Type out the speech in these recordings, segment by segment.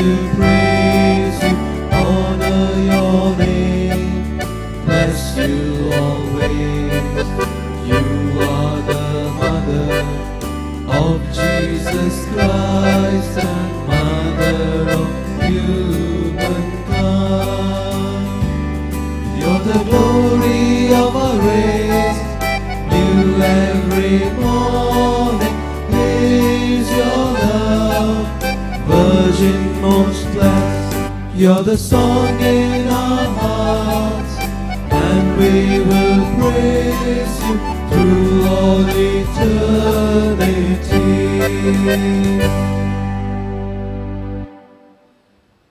will praise you, honor your name, bless you always. You are the mother of Jesus Christ and mother of humankind. You're the glory of our race, new every morning is your love. Virgin most blessed, you're the song in our hearts, and we will praise you through all eternity.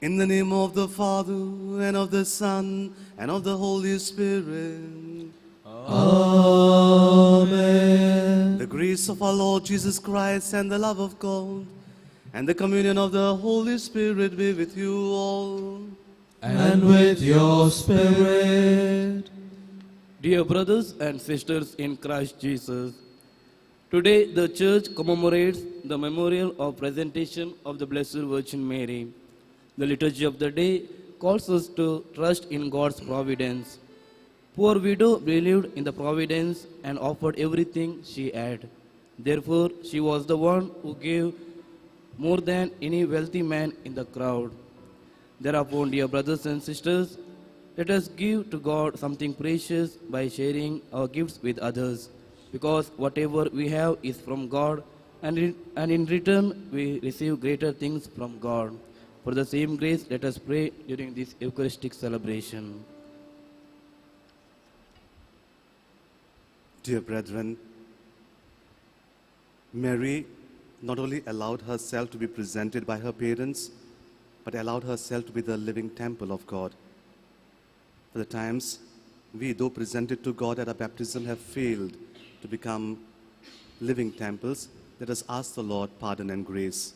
In the name of the Father, and of the Son, and of the Holy Spirit. Amen. The grace of our Lord Jesus Christ, and the love of God, and the communion of the Holy Spirit be with you all. And with your spirit. Dear brothers and sisters in Christ Jesus, today the Church commemorates the memorial of presentation of the Blessed Virgin Mary. The liturgy of the day calls us to trust in God's providence. Poor widow believed in the providence and offered everything she had. Therefore, she was the one who gave more than any wealthy man in the crowd. Therefore, dear brothers and sisters, let us give to God something precious by sharing our gifts with others, because whatever we have is from God, and in return we receive greater things from God. For the same grace, let us pray during this Eucharistic celebration. Dear brethren, Mary not only allowed herself to be presented by her parents, but allowed herself to be the living temple of God. For the times we, though presented to God at our baptism, have failed to become living temples, let us ask the Lord pardon and grace.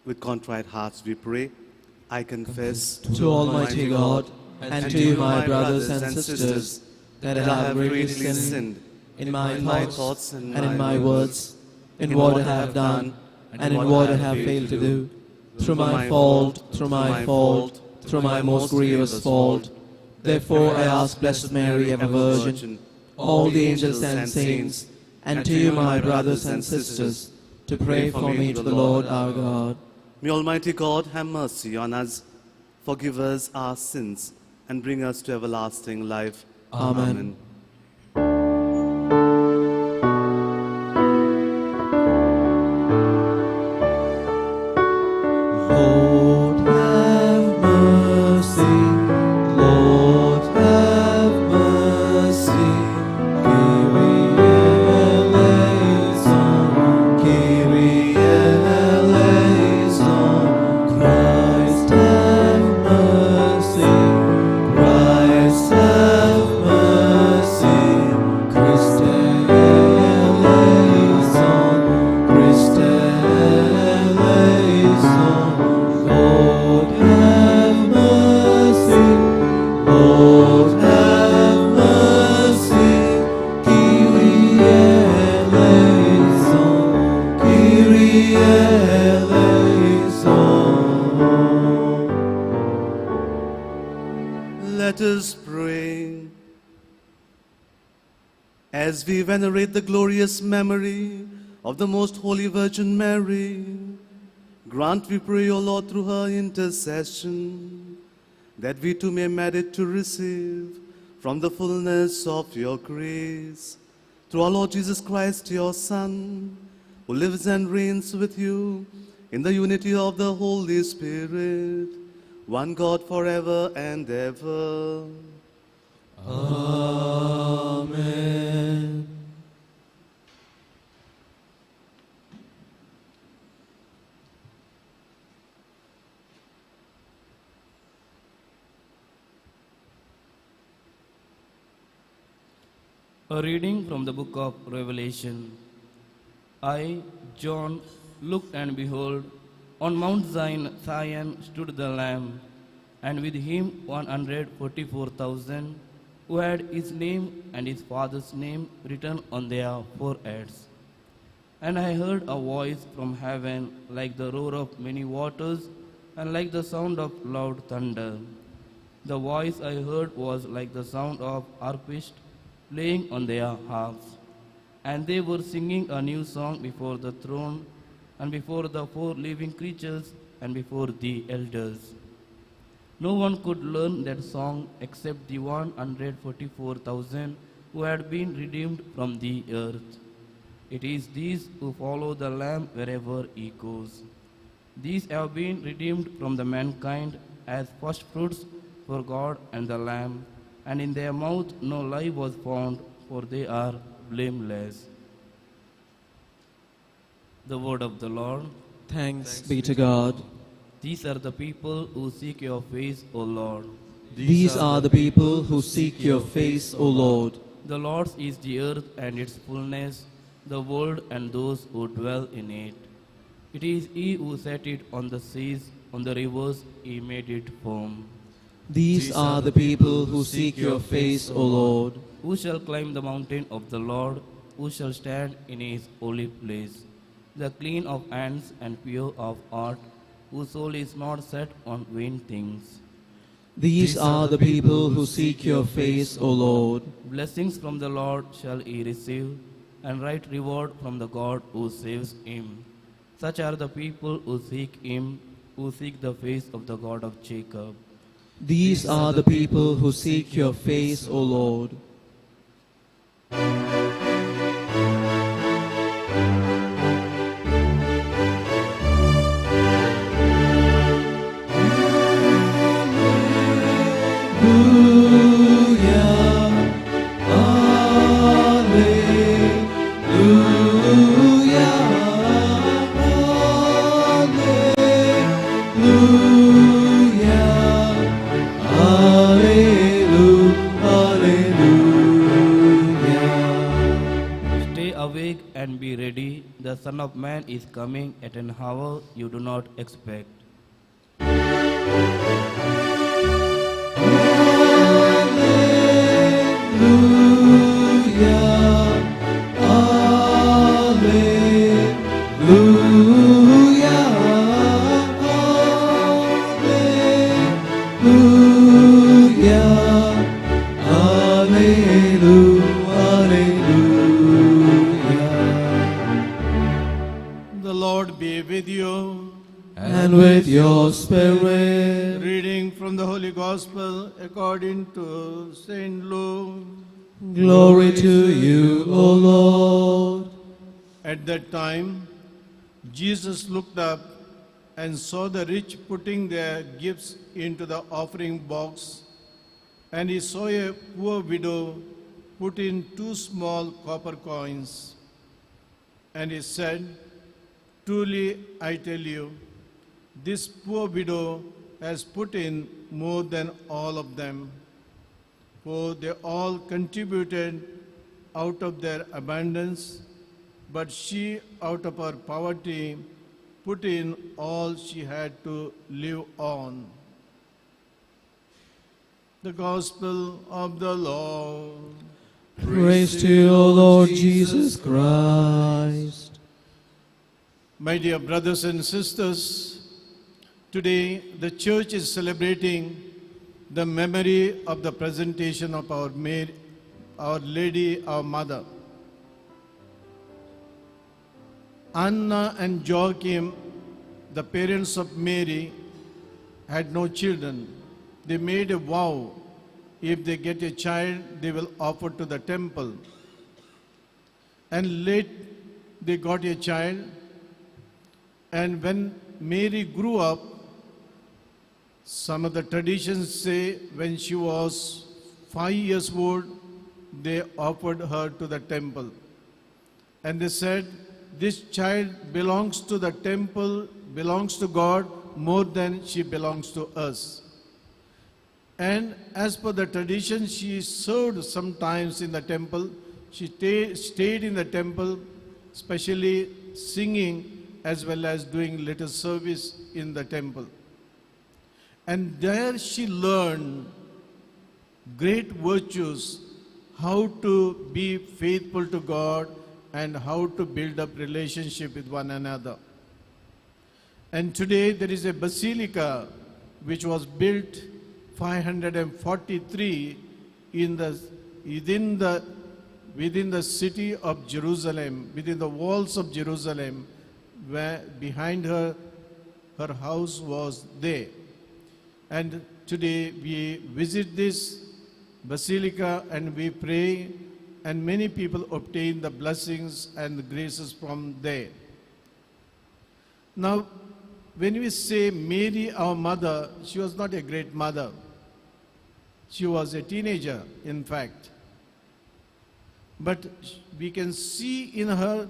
With contrite hearts we pray, I confess to Almighty God and to you, my brothers and sisters, that I have greatly sinned in my thoughts and in my words, in what I have done and in what I have failed to do, through my fault, through my most grievous fault. Therefore I ask Blessed Mary, ever Virgin, all the angels and saints, and to you, my brothers and sisters, to pray for me to the Lord our God. May Almighty God have mercy on us, forgive us our sins, and bring us to everlasting life. Amen. Lord have mercy, Lord have mercy. Kyrie eleison, Kyrie eleison. Christ have mercy, Christ have mercy. Christ eleison, Christ eleison. Lord have mercy, Lord have mercy. Kyrie eleison, Kyrie eleison. Let us pray. As we venerate the glorious memory of the Most Holy Virgin Mary, grant, we pray, O Lord, through her intercession, that we too may merit to receive from the fullness of your grace, through our Lord Jesus Christ, your Son, who lives and reigns with you in the unity of the Holy Spirit, one God forever and ever. Amen. A reading from the book of Revelation. I, John, looked and behold, on Mount Zion stood the Lamb, and with him 144,000 who had his name and his father's name written on their foreheads. And I heard a voice from heaven like the roar of many waters and like the sound of loud thunder. The voice I heard was like the sound of harpists playing on their harps. And they were singing a new song before the throne and before the four living creatures and before the elders. No one could learn that song except the 144,000 who had been redeemed from the earth. It is these who follow the Lamb wherever he goes. These have been redeemed from the mankind as firstfruits for God and the Lamb, and in their mouth no lie was found, for they are blameless. The word of the Lord. Thanks be to God. These are the people who seek your face, O Lord. These are the people who seek your face, O Lord. The Lord's is the earth and its fullness, the world and those who dwell in it. It is he who set it on the seas, on the rivers he made it firm. These are the people who seek your face, O Lord. Who shall climb the mountain of the Lord? Who shall stand in his holy place? The clean of hands and pure of heart, whose soul is not set on vain things. These are the people who seek your face, O Lord. Blessings from the Lord shall he receive, and right reward from the God who saves him. Such are the people who seek him, who seek the face of the God of Jacob. These are the people who seek your face, O Lord. And be ready, the Son of Man is coming at an hour you do not expect. With you and with your spirit. Reading from the Holy Gospel according to Saint Luke. Glory to you, O Lord. At that time, Jesus looked up and saw the rich putting their gifts into the offering box, and he saw a poor widow put in 2 small copper coins. And he said, "Truly, I tell you, this poor widow has put in more than all of them, for they all contributed out of their abundance, but she, out of her poverty, put in all she had to live on." The Gospel of the Lord. Praise to you, O Lord Jesus Christ. My dear brothers and sisters, today the Church is celebrating the memory of the presentation of our Lady, our Mother. Anna and Joachim, the parents of Mary, had no children. They made a vow, if they get a child, they will offer to the temple. And late they got a child. And when Mary grew up, some of the traditions say when she was 5 years old, they offered her to the temple. And they said, this child belongs to the temple, belongs to God more than she belongs to us. And as per the tradition, she served sometimes in the temple. She stayed in the temple, especially singing as well as doing little service in the temple. And there she learned great virtues, how to be faithful to God and how to build up relationship with one another. And today there is a basilica which was built 543 within the city of Jerusalem, within the walls of Jerusalem, where behind her house was there. And today we visit this basilica and we pray, and many people obtain the blessings and the graces from there. Now, when we say Mary, our mother, she was not a great mother. She was a teenager, in fact. But we can see in her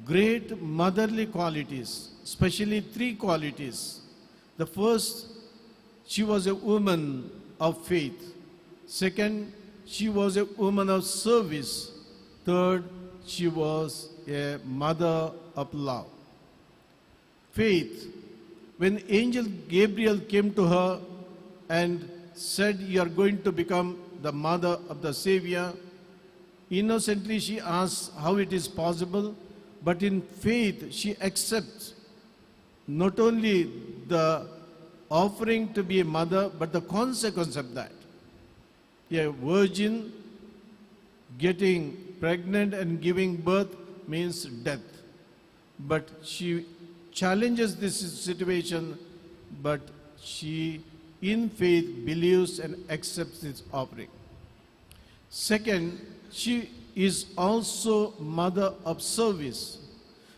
great motherly qualities, especially three qualities. The first, she was a woman of faith. Second, she was a woman of service. Third, she was a mother of love. Faith. When angel Gabriel came to her and said, "You are going to become the mother of the Savior," innocently she asks how it is possible, but in faith she accepts not only the offering to be a mother, but the consequence of that. A virgin getting pregnant and giving birth means death. But she challenges this situation, but she in faith believes and accepts this offering. Second, she is also mother of service.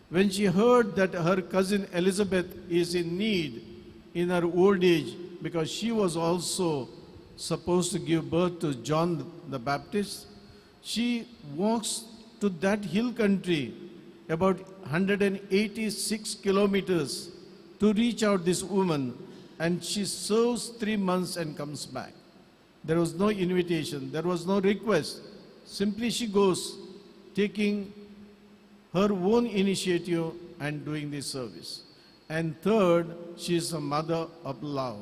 When she heard that her cousin Elizabeth is in need in her old age, because she was also supposed to give birth to John the Baptist, she walks to that hill country about 186 kilometers to reach out this woman, and she serves 3 months and comes back. There was no invitation, there was no request. Simply she goes, taking her own initiative and doing this service. And third, she is a mother of love.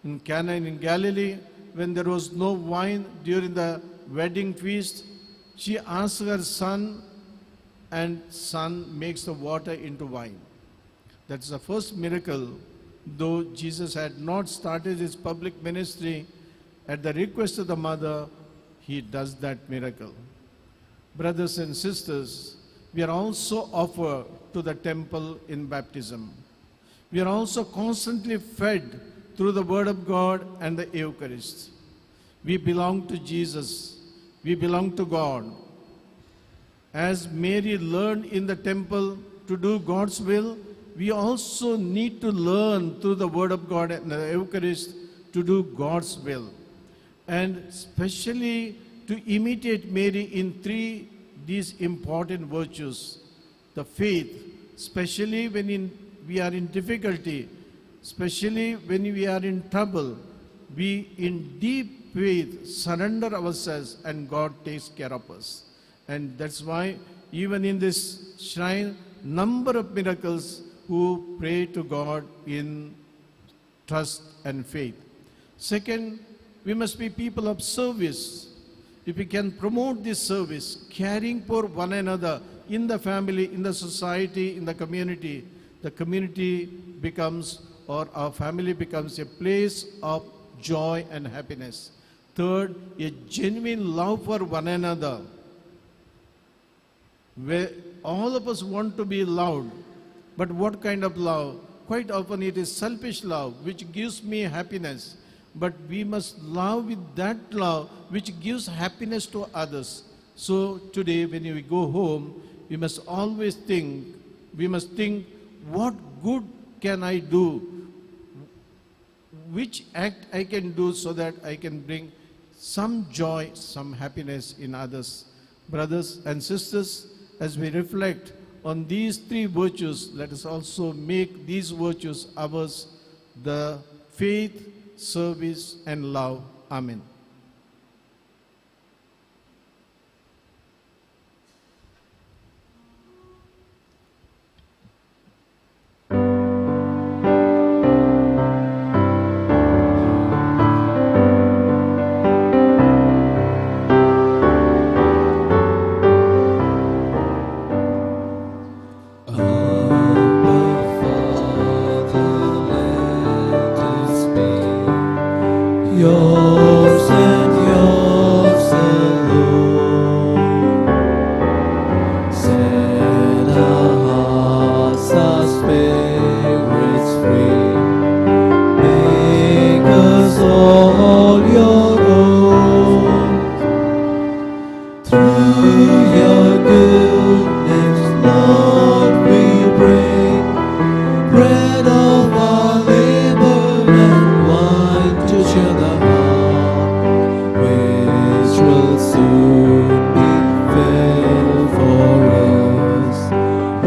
In Cana in Galilee, when there was no wine during the wedding feast, she asks her son, and son makes the water into wine. That's the first miracle. Though Jesus had not started his public ministry, at the request of the mother, he does that miracle. Brothers and sisters, we are also offered to the temple in baptism. We are also constantly fed through the Word of God and the Eucharist. We belong to Jesus. We belong to God. As Mary learned in the temple to do God's will, we also need to learn through the Word of God and the Eucharist to do God's will. And especially to imitate Mary in these important virtues. The faith, especially when we are in difficulty, especially when we are in trouble, we in deep faith surrender ourselves and God takes care of us. And that's why even in this shrine, number of miracles who pray to God in trust and faith. Second, we must be people of service. If we can promote this service, caring for one another in the family, in the society, in the community becomes, or our family becomes, a place of joy and happiness. Third, a genuine love for one another, where all of us want to be loved. But what kind of love? Quite often it is selfish love, which gives me happiness. But we must love with that love which gives happiness to others. So today when we go home, we must always think, what good can I do? Which act I can do so that I can bring some joy, some happiness in others. Brothers and sisters, as we reflect on these three virtues, let us also make these virtues ours: the faith, service, and love. Amen. yours and yours alone. Set our hearts, our spirits free. Make us all your own. Through your goodness, Lord, we bring bread of our labor and wine to cheer the heart, which will soon be filled for us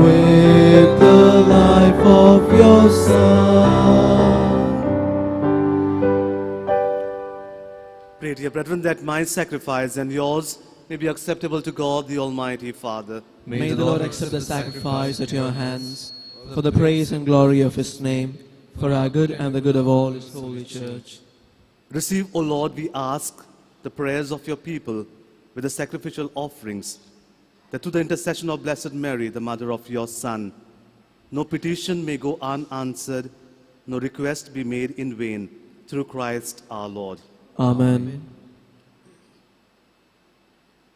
with the life of your Son. Pray, dear brethren, that my sacrifice and yours may be acceptable to God, the Almighty Father. May the Lord accept the sacrifice at your hands for the praise and glory of his name, for our good and the good of all his holy church. Receive, O Lord, we ask, the prayers of your people with the sacrificial offerings, that through the intercession of Blessed Mary, the mother of your Son, no petition may go unanswered, no request be made in vain, through Christ our Lord. Amen.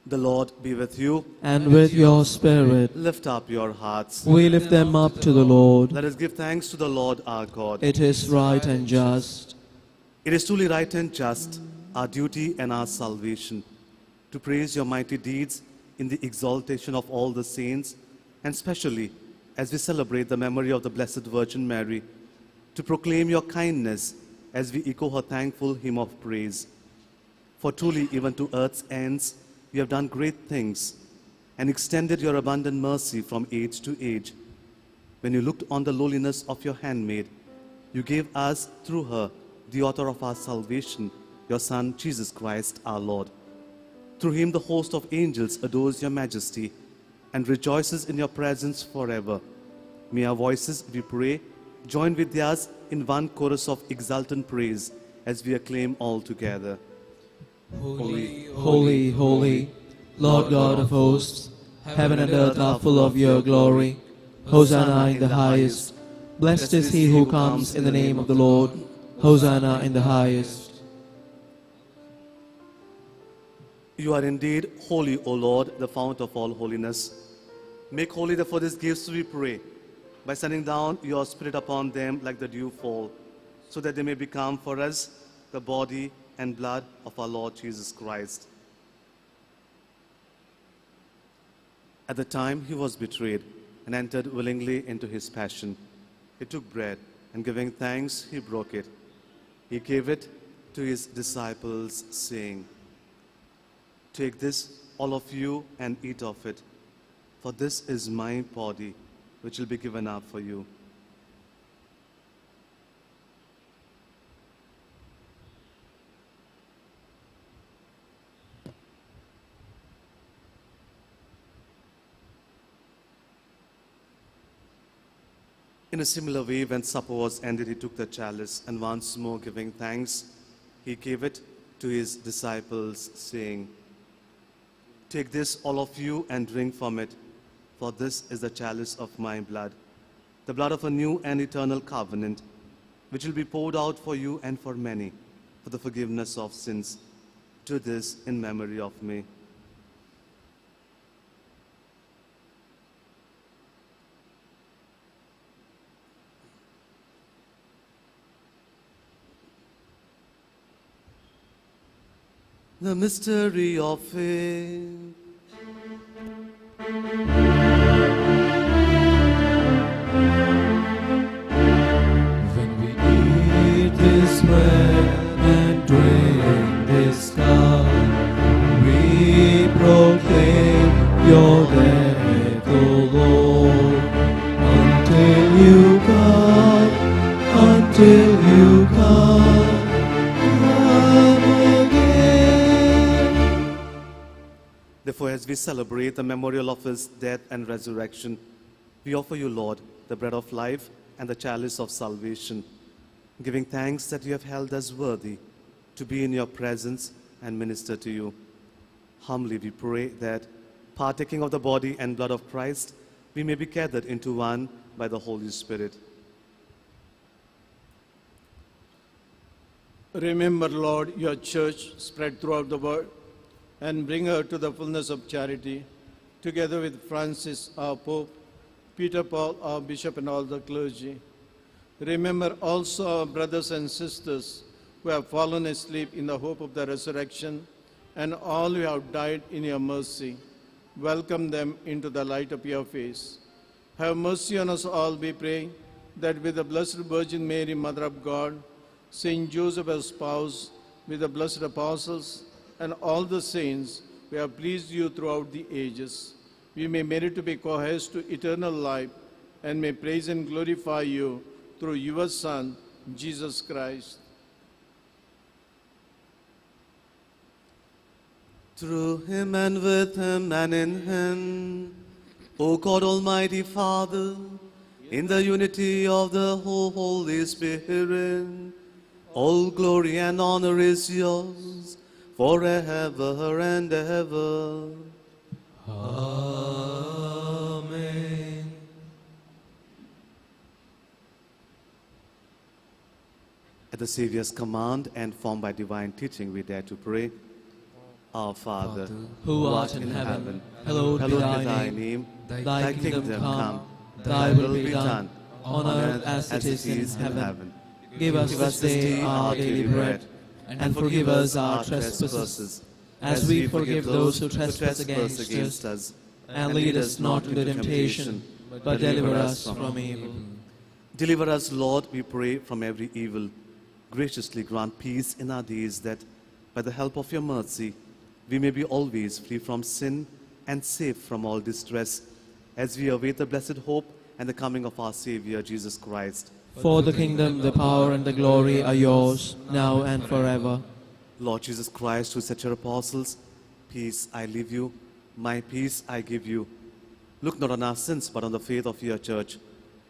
The Lord be with you. And with your spirit, Lift up your hearts. we lift them up to the Lord. Let us give thanks to the Lord our God. It is right and just. It is truly right and just, our duty and our salvation, to praise your mighty deeds in the exaltation of all the saints, and specially as we celebrate the memory of the Blessed Virgin Mary, to proclaim your kindness as we echo her thankful hymn of praise. For truly, even to earth's ends, you have done great things and extended your abundant mercy from age to age. When you looked on the lowliness of your handmaid, you gave us, through her, the author of our salvation, your Son, Jesus Christ, our Lord. Through him the host of angels adores your majesty and rejoices in your presence forever. May our voices, we pray, join with theirs in one chorus of exultant praise as we acclaim all together. Holy, holy, holy, Lord God of hosts, heaven and earth are full of your glory. Hosanna in the highest. Blessed is he who comes in the name of the Lord. Hosanna in the highest. You are indeed holy, O Lord, the fount of all holiness. Make holy therefore these gifts, we pray, by sending down your Spirit upon them like the dew fall, so that they may become for us the body and blood of our Lord Jesus Christ. At the time he was betrayed and entered willingly into his passion, he took bread, and giving thanks, he broke it. He gave it to his disciples, saying, "Take this, all of you, and eat of it, for this is my body, which will be given up for you." In a similar way, when supper was ended, he took the chalice, and once more giving thanks, he gave it to his disciples, saying, "Take this, all of you, and drink from it, for this is the chalice of my blood, the blood of a new and eternal covenant, which will be poured out for you and for many, for the forgiveness of sins. Do this in memory of me." The mystery of faith. When we eat this bread and drink this cup, we proclaim your death, O Lord, until you come, until you come. Therefore, as we celebrate the memorial of his death and resurrection, we offer you, Lord, the bread of life and the chalice of salvation, giving thanks that you have held us worthy to be in your presence and minister to you. Humbly we pray that, partaking of the body and blood of Christ, we may be gathered into one by the Holy Spirit. Remember, Lord, your church spread throughout the world and bring her to the fullness of charity, together with Francis, our Pope, Peter Paul, our Bishop, and all the clergy. Remember also our brothers and sisters who have fallen asleep in the hope of the resurrection, and all who have died in your mercy. Welcome them into the light of your face. Have mercy on us all, we pray, that with the Blessed Virgin Mary, Mother of God, Saint Joseph, our spouse, with the blessed apostles, and all the saints who have pleased you throughout the ages, we may merit to be co-heirs to eternal life, and may praise and glorify you through your Son, Jesus Christ. Through him and with him and in him, O God Almighty Father, in the unity of the Holy Spirit, all glory and honor is yours forever and ever. Amen. At the Saviour's command and formed by divine teaching, we dare to pray. Our Father, Who art in heaven, hallowed be thy name. Thy kingdom come, thy will be done, on earth as it is in heaven. Give us this day our daily bread, and forgive us our trespasses, as we forgive those who trespass against us. And lead us not into temptation, but deliver us from evil. Deliver us, Lord, we pray, from every evil. Graciously grant peace in our days, that by the help of your mercy we may be always free from sin and safe from all distress, as we await the blessed hope and the coming of our Savior, Jesus Christ. For the kingdom, the power, and the glory are yours, now and forever. Lord Jesus Christ, who said to your apostles, peace I leave you, my peace I give you. Look not on our sins, but on the faith of your church,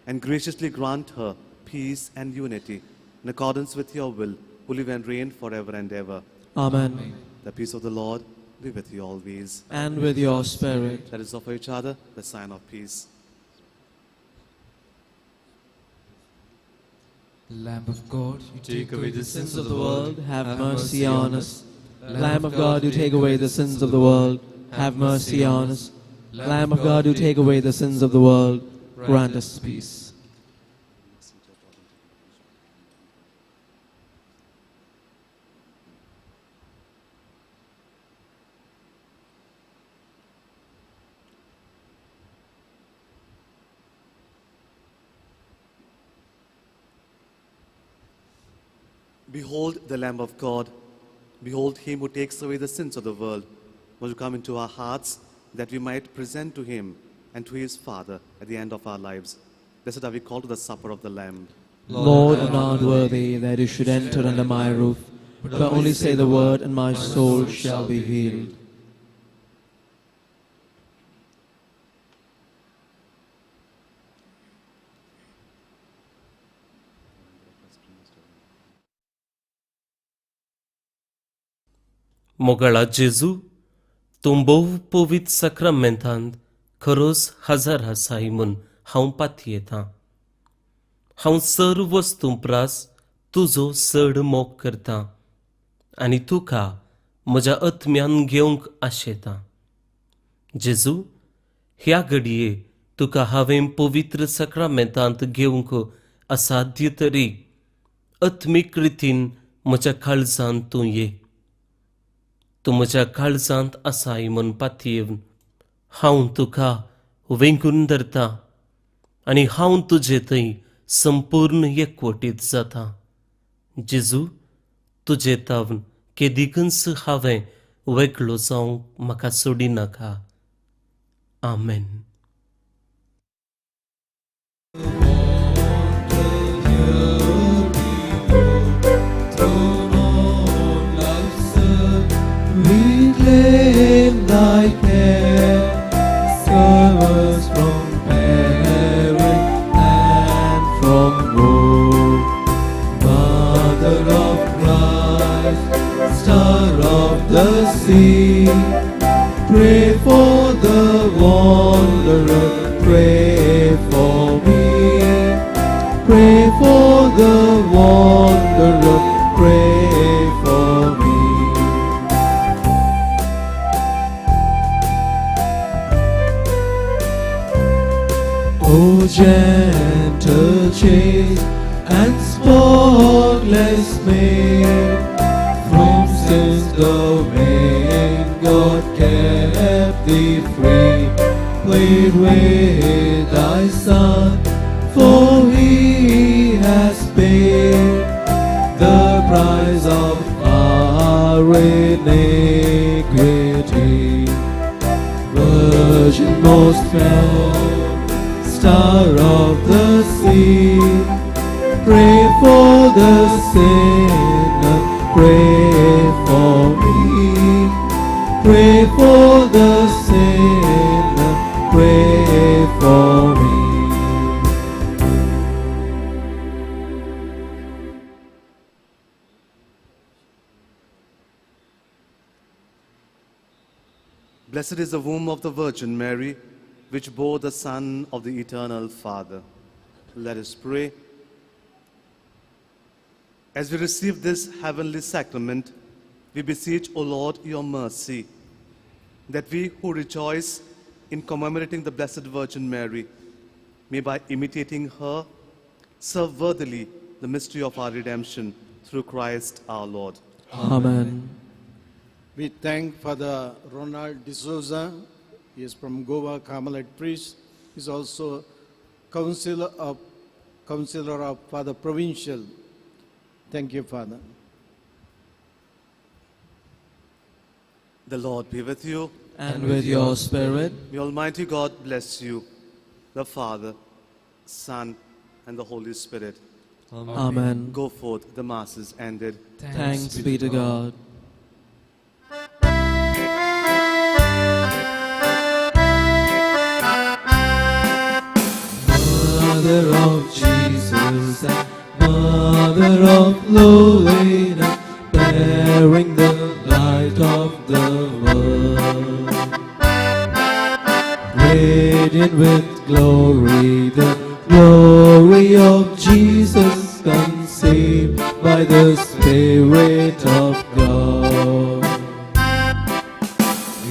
and graciously grant her peace and unity, in accordance with your will, who live and reign forever and ever. Amen. The peace of the Lord be with you always. And with your spirit. Let us offer each other the sign of peace. Lamb of God, you Take away the sins of the world, have mercy on us. Lamb of God, you take away the sins of the world, have mercy on us. Lamb of God, you take away the sins of the world, grant us peace. Behold the Lamb of God. Behold him who takes away the sins of the world. Won't you come into our hearts, that we might present to him and to his Father at the end of our lives. Blessed are we called to the supper of the Lamb. Lord, I am not worthy that you should enter under my roof, but only say the word, and my soul shall be healed. मोगळा जेजू तूं भोव पवित्र सक्रमेंतांत खरोच हजार आसाय म्हूण हांव पातयेतां. हांव सर्व वस्तू प्रास तुजो चड मोग करतां आनी तुका म्हज्या आत्म्यान घेवंक आशेतां. जेजू, ह्या घडये तुका हांवें पवित्र सक्रमेंतांत घेवंक असाध्य तरी आत्मीक रितीन म्हज्या काळजांत तूं ये. तूं म्हज्या काळजांत आसाय म्हूण पातयेवन हांव तुका वेंगून धरतां आनी हांव तुजे थंय संपूर्ण एकवटीत जातां. जेजू, तुजे तावन केदीकच हांवें वेगळो जावंक म्हाका सोडिनाका. आमेन. Reclaim thy care, serve us from heaven and from woe. Mother of Christ, star of the sea, pray for the wanderer, pray for me. Pray for the wanderer, pray gentle chaste and spotless maid, from sin's domain God kept thee free. Plead with thy Son, for he has paid the price of our iniquity. Virgin most fair, star of the sea, pray for the sinner, pray for me. Pray for the sinner, pray for me. Blessed is the womb of the Virgin Mary, which bore the Son of the Eternal Father. Let us pray. As we receive this heavenly sacrament, we beseech, O Lord, your mercy, that we who rejoice in commemorating the Blessed Virgin Mary may, by imitating her, serve worthily the mystery of our redemption through Christ our Lord. Amen. We thank Father Ronald D'Souza. He is from Goa, Carmelite priest. He is also counselor of Father Provincial. Thank you, Father. The Lord be with you. And with your spirit. May Almighty God bless you, the Father, Son, and the Holy Spirit. Amen. Go forth, the Mass is ended. Thanks be to God. Mother of Jesus and Mother of lowliness, bearing the light of the world, radiant with glory, the glory of Jesus, conceived by the Spirit of God.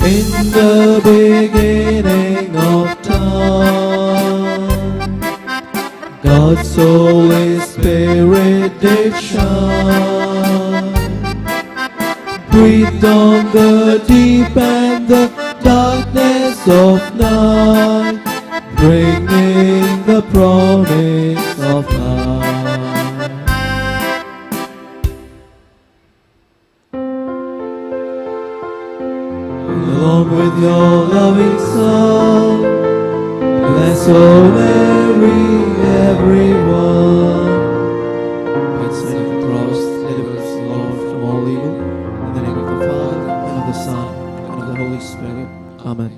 In the beginning of time, God's Holy Spirit did shine, breathed on the deep and the darkness of night, bringing the promise of life. Along with your loving Son, bless, O Mary, everyone. By the sign of the cross, deliver us, Lord, from all evil. In the name of the Father, and of the Son, and of the Holy Spirit. Amen.